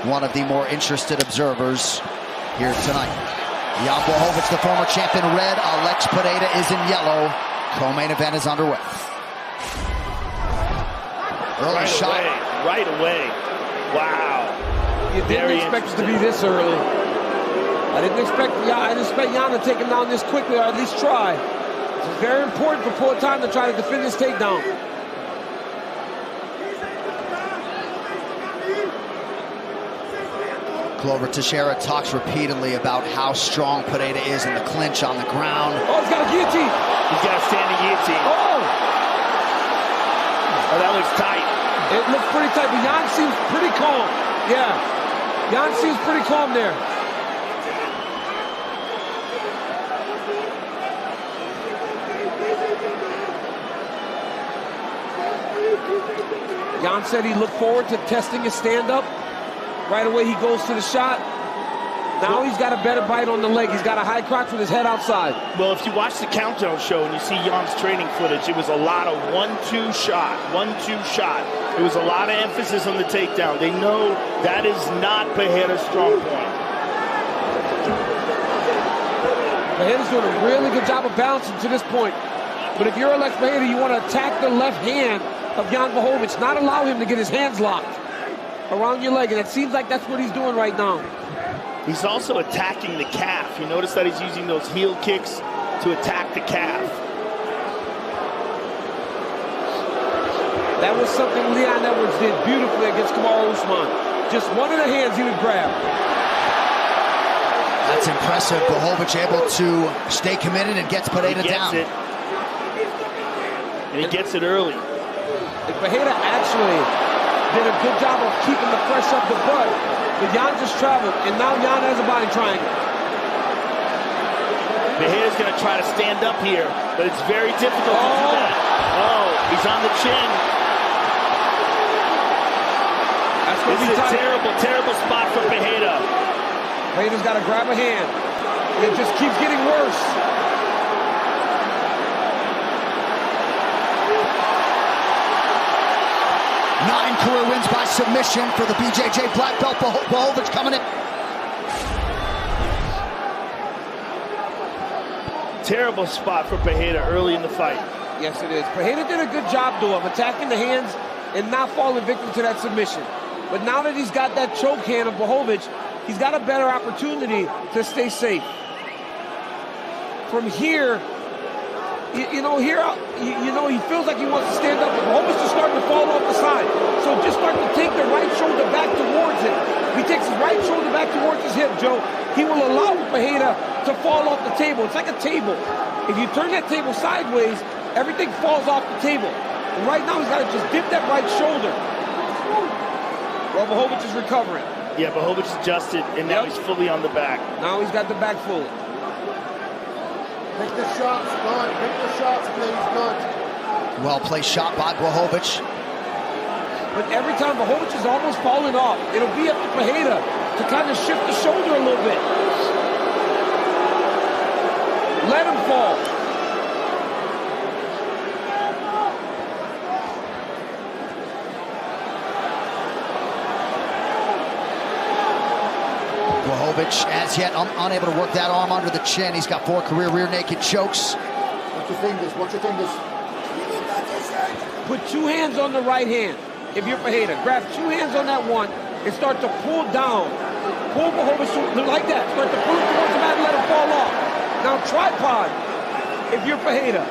one of the more interested observers here tonight. Jan Blachowicz, the former champion, red. Alex Pereira is in yellow. Co-main event is underway. Early shot. Right away. Wow. You didn't expect it to be this early. I didn't expect Jan to take him down this quickly, or at least try. It's very important for Poe time to try to defend this takedown. Glover Teixeira talks repeatedly about how strong Pereira is in the clinch on the ground. Oh, he's got a guillotine. He's got a standing guillotine. Oh, that looks tight. It looks pretty tight, but Jan seems pretty calm. Yeah, Jan seems pretty calm there. Jan said he looked forward to testing his stand-up. Right away he goes to the shot. Now he's got a better bite on the leg. He's got a high crotch with his head outside. Well, if you watch the Countdown show and you see Jan's training footage, it was a lot of 1-2 shot, 1-2 shot. It was a lot of emphasis on the takedown. They know that is not Pereira's strong point. Pereira's doing a really good job of balancing to this point. But if you're Alex Pereira, you want to attack the left hand of Jan Blachowicz, not allow him to get his hands locked around your leg, and it seems like that's what he's doing right now. He's also attacking the calf. You notice that he's using those heel kicks to attack the calf. That was something Leon Edwards did beautifully against Kamaru Usman. Just one of the hands he would grab. That's impressive. Blachowicz able to stay committed and gets Pereira down. It. And he gets it early. And Pereira actually did a good job of keeping the pressure up the butt. But Jan just traveled, and now Jan has a body triangle. Pereira's going to try to stand up here, but it's very difficult to do that. Oh, he's on the chin. This is a terrible, terrible spot for Pereira. Pereira's got to grab a hand, and it just keeps getting worse. Nine career wins by submission for the BJJ black belt. Blachowicz coming in. Terrible spot for Pereira early in the fight. Yes, it is. Pereira did a good job, though, of attacking the hands and not falling victim to that submission. But now that he's got that choke hand of Blachowicz, he's got a better opportunity to stay safe. From here, he feels like he wants to stand up, but Blachowicz is starting to fall off the side. So just start to take the right shoulder back towards it. If he takes his right shoulder back towards his hip, Joe, he will allow Pereira to fall off the table. It's like a table. If you turn that table sideways, everything falls off the table. And right now, he's got to just dip that right shoulder. Well, Blachowicz is recovering. Yeah, Blachowicz adjusted, and now he's fully on the back. Now he's got the back fully. Pick the shots, good. Pick the shots, please, good. Well-placed shot by Blachowicz. But every time Blachowicz is almost falling off, it'll be up to Pereira to kind of shift the shoulder a little bit. Let him fall. Blachowicz, as yet, unable to work that arm under the chin. He's got 4 career rear naked chokes. Watch your fingers, watch your fingers. Put 2 hands on the right hand. If you're Pereira, grab 2 hands on that one and start to pull down. Pull Blachowicz like that. Start to pull it towards the mat and let him fall off. Now tripod if you're Pereira.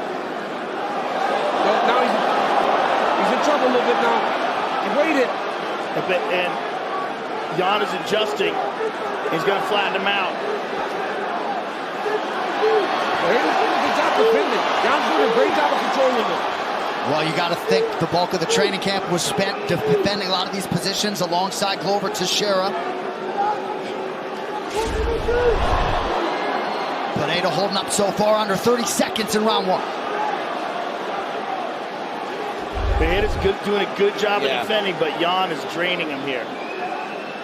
Now he's in trouble a little bit now. He waited. And Jan is adjusting. He's going to flatten him out. Pereira's doing a good job defending. Jan's doing a great job of controlling him. Well, you got to think the bulk of the training camp was spent defending a lot of these positions alongside Glover Teixeira. Pereira holding up so far under 30 seconds in round 1. Pereira's doing a good job of defending, but Jan is draining him here.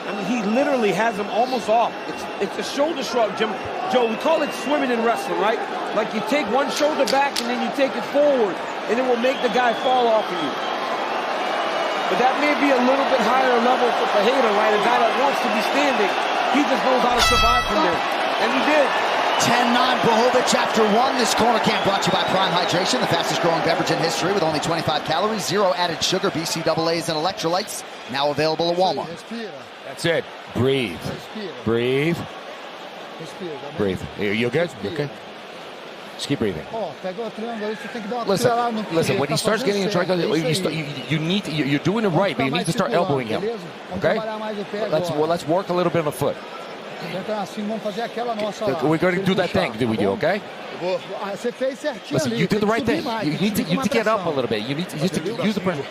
I mean, he literally has him almost off. It's a shoulder shrug, Jim. Joe, we call it swimming in wrestling, right? Like you take one shoulder back and then you take it forward, and it will make the guy fall off of you. But that may be a little bit higher level for Pereira, right? A guy that wants wants to be standing. He just knows how to survive from there. And he did. 10-9 Blachowicz after one. This corner camp brought to you by Prime Hydration, the fastest growing beverage in history with only 25 calories, 0 added sugar, BCAAs, and electrolytes. Now available at Walmart. That's it. Breathe. Breathe. Breathe. You good? You okay? Just keep breathing. Listen, when he starts getting in trouble, you need to, you're doing it right, but you need to start elbowing him. Okay? Let's work a little bit on the foot. We're going to do that thing, okay? Listen, you did the right thing. You need to get up a little bit. You need to use the pressure.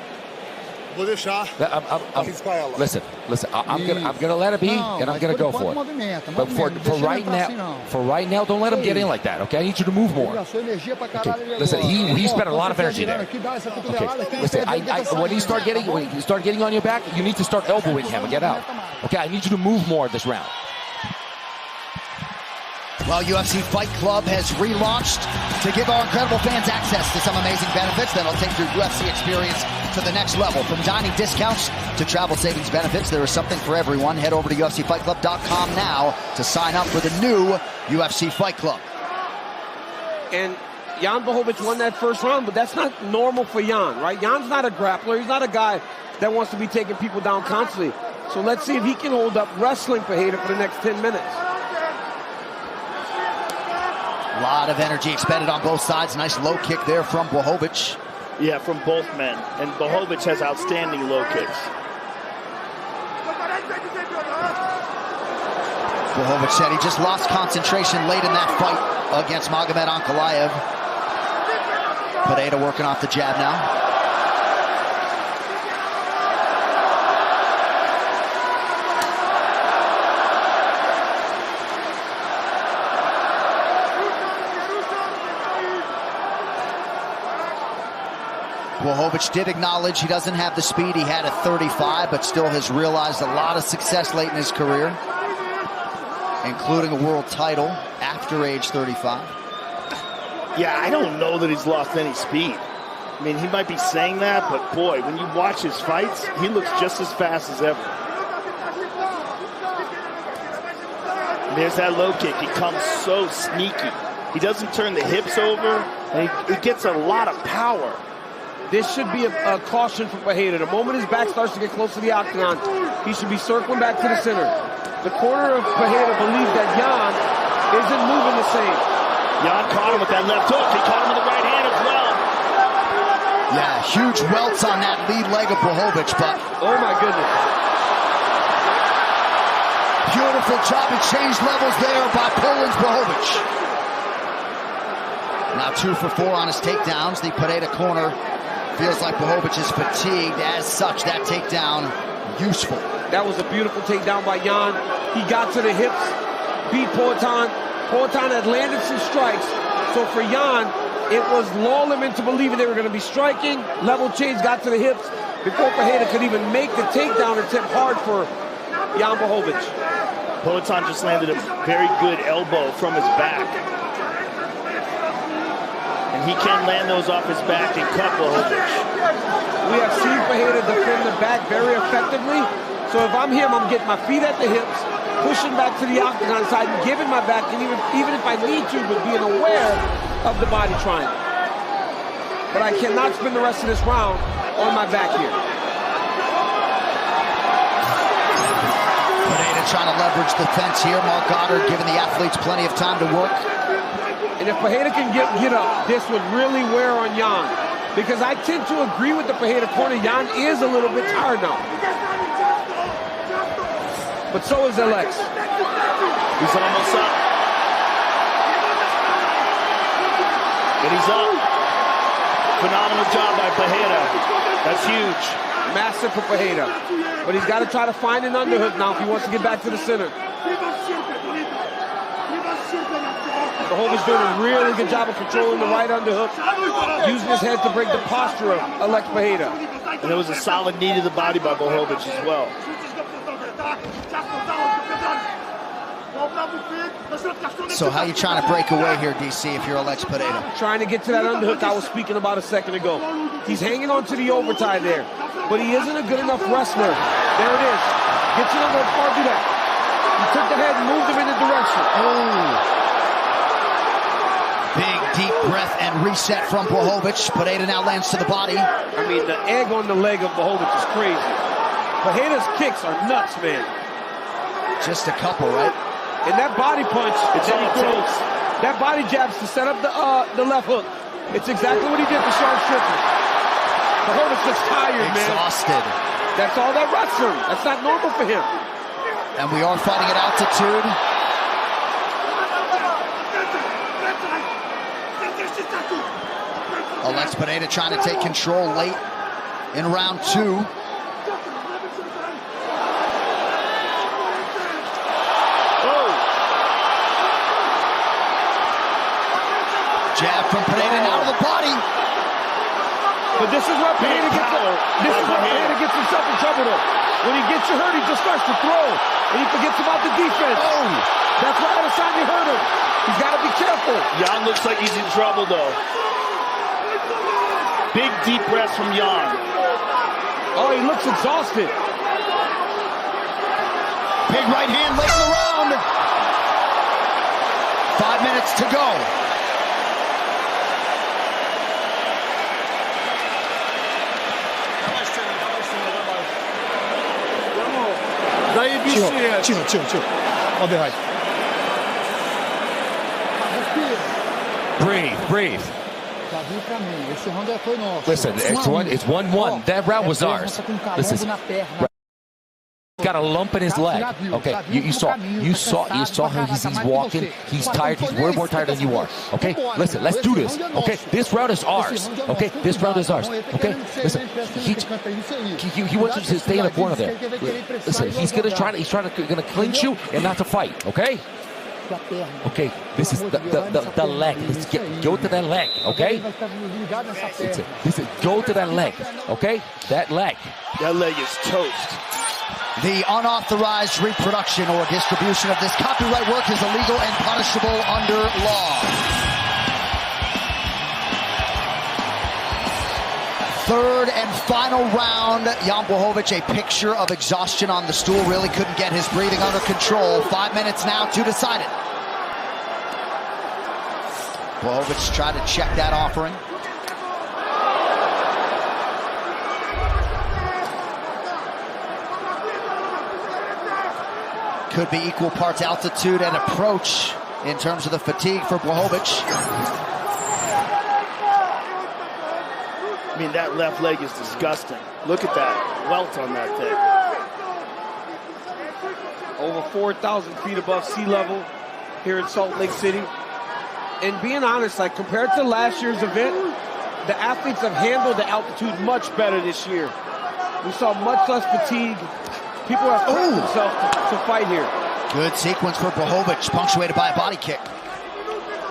Listen. I'm gonna let it be, and I'm gonna go for it. But for right now, don't let him get in like that. Okay, I need you to move more. Okay. Listen, he spent a lot of energy there. Okay. Listen, when he start getting on your back, you need to start elbowing him and get out. Okay, I need you to move more this round. Well, UFC Fight Club has relaunched to give our incredible fans access to some amazing benefits that'll take your UFC experience to the next level. From dining discounts to travel savings benefits, there is something for everyone. Head over to UFCFightClub.com now to sign up for the new UFC Fight Club. And Jan Blachowicz won that first round, but that's not normal for Jan, right? Jan's not a grappler. He's not a guy that wants to be taking people down constantly. So let's see if he can hold up wrestling Pereira for the next 10 minutes. A lot of energy expended on both sides. Nice low kick there from Blachowicz. Yeah, from both men. And Blachowicz has outstanding low kicks. Blachowicz said he just lost concentration late in that fight against Magomed Ankalaev. Pereira working off the jab now. Blachowicz did acknowledge he doesn't have the speed he had at 35, but still has realized a lot of success late in his career, including a world title after age 35. Yeah, I don't know that he's lost any speed. I mean, he might be saying that, but boy, when you watch his fights, he looks just as fast as ever. And there's that low kick. He comes so sneaky. He doesn't turn the hips over, and he gets a lot of power. This should be a caution for Pereira. The moment his back starts to get close to the octagon, he should be circling back to the center. The corner of Pereira believes that Jan isn't moving the same. Jan caught him with that left hook. He caught him with the right hand as well. Yeah, huge welts on that lead leg of Blachowicz, but... Oh, my goodness. Beautiful job. He changed levels there by Poland's Blachowicz. Now 2 for 4 on his takedowns. The Pereira corner feels like Blachowicz is fatigued. As such, that takedown useful. That was a beautiful takedown by Jan. He got to the hips, beat Poatan. Poatan had landed some strikes. So for Jan, it was lull him into believing they were going to be striking. Level change, got to the hips before Pereira could even make the takedown attempt hard for Jan Blachowicz. Poatan just landed a very good elbow from his back. And he can land those off his back and cut Blachowicz. We have seen Pereira defend the back very effectively. So if I'm him, I'm getting my feet at the hips, pushing back to the octagon side and giving my back, and even if I need to, but being aware of the body triangle. But I cannot spend the rest of this round on my back here. Pereira trying to leverage the fence here. Mark Goddard giving the athletes plenty of time to work. And if Pereira can get up, this would really wear on Jan. Because I tend to agree with the Pereira corner. Jan is a little bit tired now. But so is Alex. He's almost up. And he's up. Phenomenal job by Pereira. That's huge. Massive for Pereira. But he's got to try to find an underhook now if he wants to get back to the center. Blachowicz doing a really good job of controlling the right underhook, using his head to break the posture of Alex Pereira. And there was a solid knee to the body by Blachowicz as well. So how you trying to break away here, DC, if you're Alex Pereira? Trying to get to that underhook I was speaking about a second ago. He's hanging on to the overtie there, but he isn't a good enough wrestler. There it is. Get you number four, do that. He took the head and moved him in the direction. Oh. Big, deep breath and reset from Blachowicz. Pereira now lands to the body. I mean, the egg on the leg of Blachowicz is crazy. Pereira's kicks are nuts, man. Just a couple, right? And that body punch that he throws, that body jabs to set up the left hook. It's exactly what he did to Sean Strickland. Blachowicz gets tired, man. Exhausted. That's all that wrestling. That's not normal for him. And we are fighting at altitude. Alex Pereira trying to take control late in round 2. Oh. Jab from Pereira now to the body. But this is where Pereira gets himself in trouble, though. When he gets you hurt, he just starts to throw, and he forgets about the defense. Oh. That's why Adesanya hurt him. He's got to be careful. Jan looks like he's in trouble, though. Big deep breaths from Jan. Oh, he looks exhausted. Big right hand late in the round. 5 minutes to go. Chill. Breathe. Listen, it's 1-1. That round was ours. Listen, got a lump in his leg. Okay, you saw him. He's walking. He's tired. He's way more tired than you are. Okay, listen, let's do this. Okay, this round is ours. Okay, this round is ours. Okay, listen, he wants to stay in the corner there. Listen, he's trying to clinch you and not to fight. Okay. Okay, this is the leg. Let's go to that leg, okay? Go to that leg, okay? That leg. That leg is toast. The unauthorized reproduction or distribution of this copyright work is illegal and punishable under law. Third and final round. Jan Blachowicz, a picture of exhaustion on the stool. Really couldn't get his breathing under control. 5 minutes now to decide it. Blachowicz tried to check that offering. Could be equal parts altitude and approach in terms of the fatigue for Blachowicz. I mean, that left leg is disgusting. Look at that welt on that thing. Over 4,000 feet above sea level here in Salt Lake City. And being honest, like compared to last year's event, the athletes have handled the altitude much better this year. We saw much less fatigue. People have prepped themselves to fight here. Good sequence for Blachowicz, punctuated by a body kick.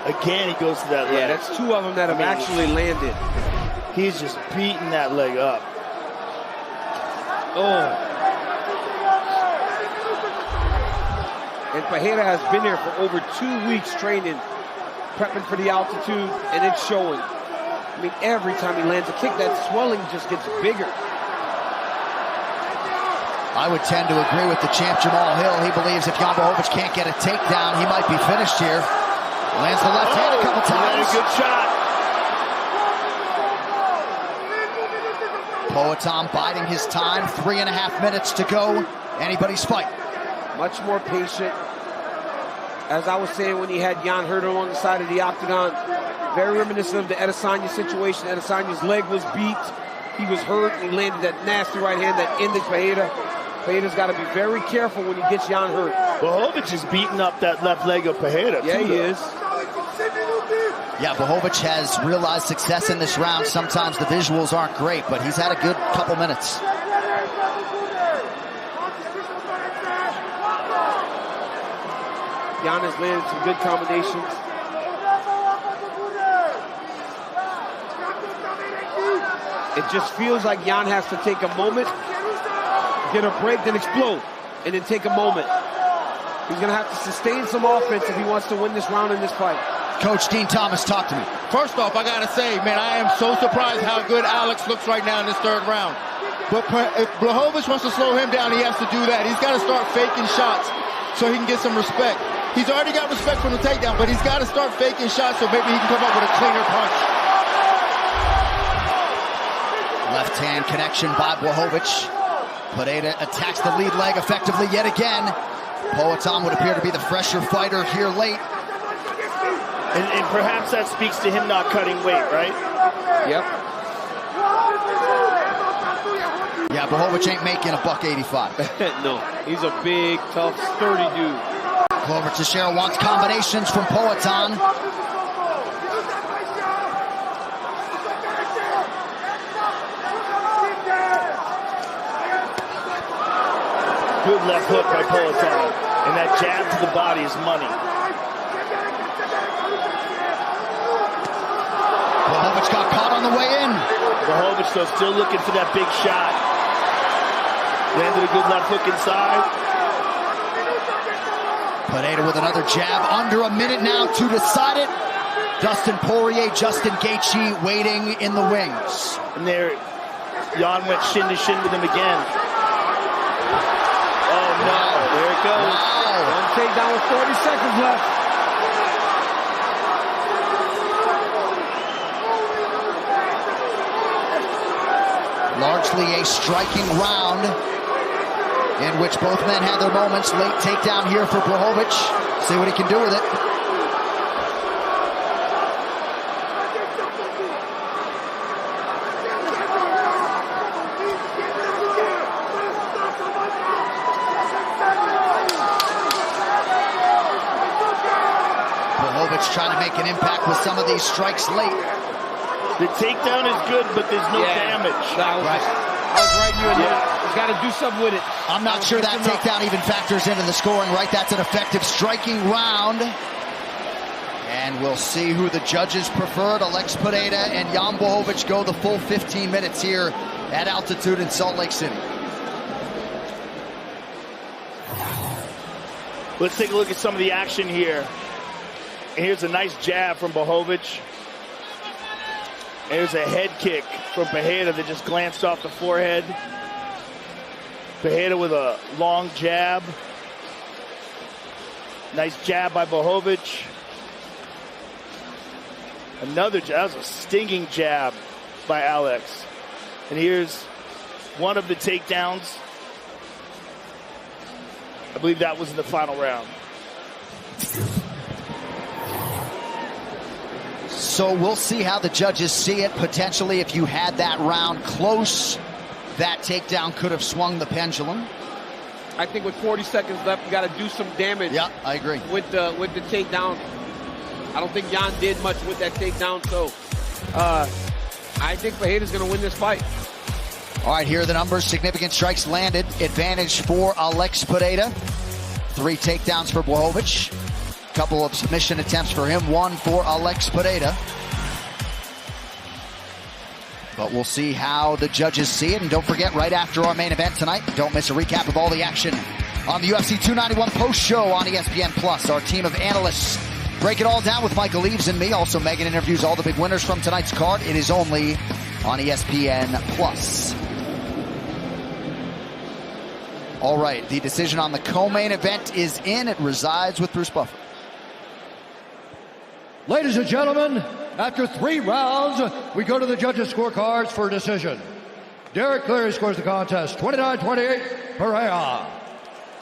Again, he goes to that leg. Yeah, that's 2 of them that have actually landed. He's just beating that leg up. Oh. And Pereira has been there for over 2 weeks training, prepping for the altitude, and it's showing. I mean, every time he lands a kick, that swelling just gets bigger. I would tend to agree with the champ Jamal Hill. He believes if Jan Blachowicz can't get a takedown, he might be finished here. Lands the left hand a couple times. Good shot. Poatan biding his time. 3.5 minutes to go. Anybody's fight. Much more patient. As I was saying when he had Jan hurt along the side of the octagon, very reminiscent of the Adesanya situation. Adesanya's leg was beat. He was hurt, and he landed that nasty right hand that ended Pereira. Pereira's got to be very careful when he gets Jan hurt. Blachowicz is beating up that left leg of Pereira. Yeah, he is. Yeah, Blachowicz has realized success in this round. Sometimes the visuals aren't great, but he's had a good couple minutes. Jan has landed some good combinations. It just feels like Jan has to take a moment, get a break, then explode, and then take a moment. He's going to have to sustain some offense if he wants to win this round in this fight. Coach Dean Thomas, talk to me. First off, I got to say, man, I am so surprised how good Alex looks right now in this third round. But if Blachowicz wants to slow him down, he has to do that. He's got to start faking shots so he can get some respect. He's already got respect from the takedown, but he's got to start faking shots so maybe he can come up with a cleaner punch. Left hand connection by Blachowicz. Pereira attacks the lead leg effectively yet again. Poatan would appear to be the fresher fighter here late. And perhaps that speaks to him not cutting weight, right? Yep. Yeah, Blachowicz ain't making a $185. No, he's a big, tough, sturdy dude. Glover Teixeira wants combinations from Poatan. Good left hook by Poatan. And that jab to the body is money. Blachowicz got caught on the way in. Blachowicz, though, still looking for that big shot. Landed a good left hook inside. Pereira with another jab. Under a minute now to decide it. Dustin Poirier, Justin Gaethje waiting in the wings. And there, Jan went shin to shin with him again. Oh, no. There it goes. Wow. One takedown with 40 seconds left. Largely a striking round in which both men had their moments. Late takedown here for Blachowicz. See what he can do with it. Blachowicz trying to make an impact with some of these strikes late. The takedown is good, but there's no damage. I was right near there. He's got to do something with it. I'm not sure that takedown even factors into the scoring, right? That's an effective striking round. And we'll see who the judges preferred. Alex Pereira and Jan Blachowicz go the full 15 minutes here at altitude in Salt Lake City. Let's take a look at some of the action here. And here's a nice jab from Blachowicz. There's a head kick from Pereira that just glanced off the forehead. Pereira with a long jab. Nice jab by Blachowicz. Another jab. That was a stinging jab by Alex. And here's one of the takedowns. I believe that was in the final round. So we'll see how the judges see it. Potentially, if you had that round close, that takedown could have swung the pendulum. I think with 40 seconds left, you got to do some damage. Yeah, I agree. With the takedown. I don't think Jan did much with that takedown, so I think Pereira's going to win this fight. All right, here are the numbers. Significant strikes landed. Advantage for Alex Pereira. 3 takedowns for Blachowicz. Couple of submission attempts for him, 1 for Alex Pereira. But we'll see how the judges see it. And don't forget, right after our main event tonight, don't miss a recap of all the action on the UFC 291 post show on ESPN Plus. Our team of analysts break it all down with Michael Eaves and me. Also, Megan interviews all the big winners from tonight's card. It is only on ESPN Plus. All right, the decision on the co-main event is in. It resides with Bruce Buffer. Ladies and gentlemen, after 3 rounds, we go to the judges' scorecards for a decision. Derek Cleary scores the contest, 29-28, Pereira.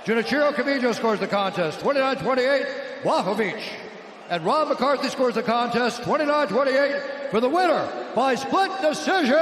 Junichiro Kamijo scores the contest, 29-28, Blachowicz. And Rob McCarthy scores the contest, 29-28, for the winner by split decision,